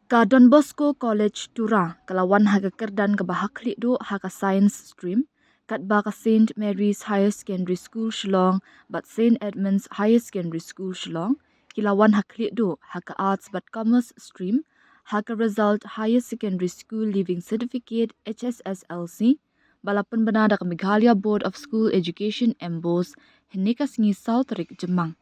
Ka Don Bosco College Tura kalawan haga kerdan ke bahakli do haga science stream kat ba ka St Mary's Higher Secondary School Shillong but St Edmunds Higher Secondary School Shillong kilawan hakli do haga arts but commerce stream haga result Higher Secondary School Leaving Certificate HSSLC balapan banada ka Meghalaya Board of School Education Embos hinika singi South Rik Jemang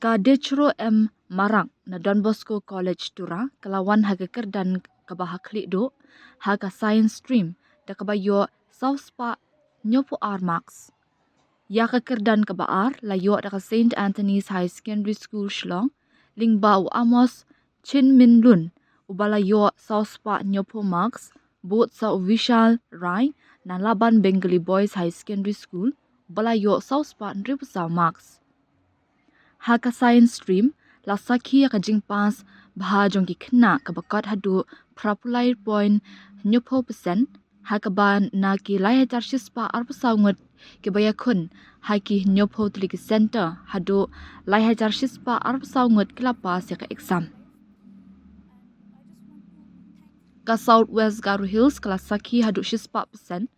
ka Dechro M Marang na Don Bosco College Tura kalawan haga kerdan kabahakli do haga science stream da kabayo Southspa nyopo R Max ya ka kerdan kabaar layo da ka St Anthony's High Secondary School Shillong lingba u Amos Chin Min Lun ubalayo Southspa nyopo Max both sa Vishal Rai na Laban Bengali Boys High Secondary School ubalayo Southspa nripusaw Max haga science stream la sakhi ka jingpas bahajong ki khna ka bakat hadu prapulai point 9% hakaban na ki lai hajar shispa arpasawngot ki bayakun haki 9 tlik center hadu lai hajar shispa arpasawngot kilapa se ka exam ka Southwest Garu Hills kala sakhi hadu shispa percent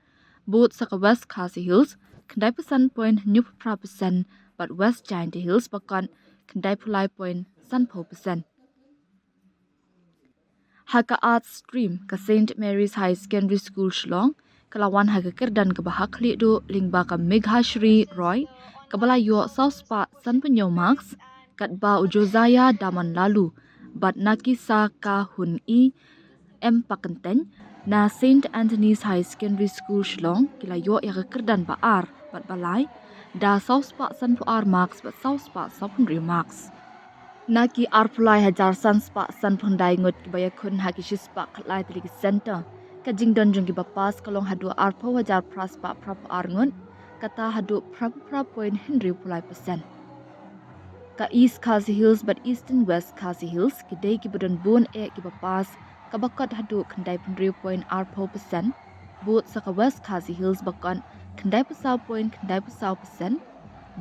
both sa ka West Khasi Hills kandai % 9% but West Giant Hills bakan kandai pulai point 100%. Haka arts stream ka St Mary's High Secondary School Shillong kalawan haga kerdan ka bahakli do lingba ka Meghashri Roy kabalayo Southspa sanpunyo Max katba ujozaya daman lalu but nakisa ka hun M pakenten na St Anthony's High Secondary School Shillong kilayo yaga kerdan baar but balai da Southspa sanpu R Max but Southspa sapunri Max Naki arpulai hajar sanspa san phondai ngot kibaya khun haki shispa khlai tlik center ka jingdon jong ki bapas kalong hadu arpo hajar praspa prap arngon kata hadu prap point henry pulai percent ka East Khasi Hills but Eastern West Khasi Hills ki dei ki budon bon e ki bapas ka bakat hadu khandai henry point arpo percent both sa ka West Khasi Hills bakan khandai pasaw point khandai pasaw percent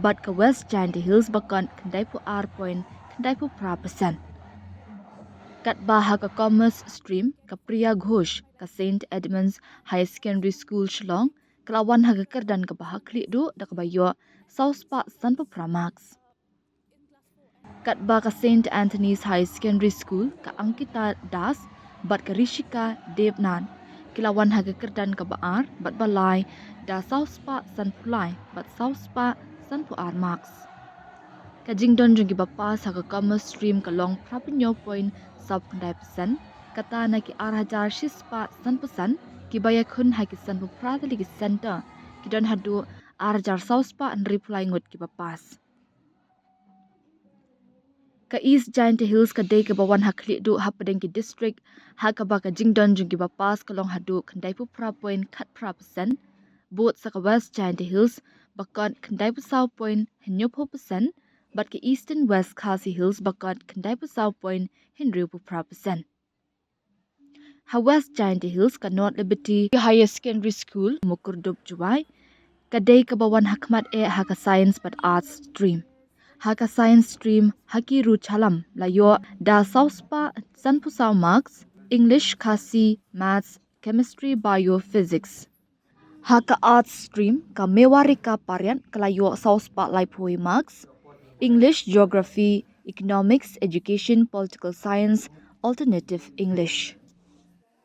but ka West Giant Hills bakan khandai pu r point kandai pu pra%. Kat baha ka commerce stream ka Priya Ghosh ka St Edmunds High Secondary School Shillong kelawan haga kerdan ka bahakli do da ka bayo Southspa sanpa pramax. Kat ba ka St Anthony's High Secondary School ka Ankita Das bat ka Rishika Devnan kelawan haga kerdan ka baar bat balai da Southspa sanpulai bat Southspa sanpu armax. Kajingdon jong bapas haga commerce stream ka long prapinyo point sub 9% kata na ki arhajar shispa sanpusan ki baya khun haki sanpu pratali ki center ki don hadu arhajar Southspa and reply ngot ki bapas ka East Giant Hills ka dei ka bawan hakli do hapadeng ki district haka ba ka jingdon jong bapas ka long hadu kandai pu pra point khat pra% both sa ka West Giant Hills bakon kandai pu saw point 9% but ke Eastern West Khasi Hills bakat kandai pasaw point henry pu pra%. Ha West Giant Hills ka North Liberty Higher Secondary School Mukurdup Juwai kadai kabawan hakmat e haka science but arts stream. Haka science stream haki ru chalam layo da Southspa sanpusaw marks English Khasi Maths Chemistry Biophysics. Haka arts stream ka Mewarika Parian kalayo Southspa laipoi marks English, Geography, Economics, Education, Political Science, Alternative English.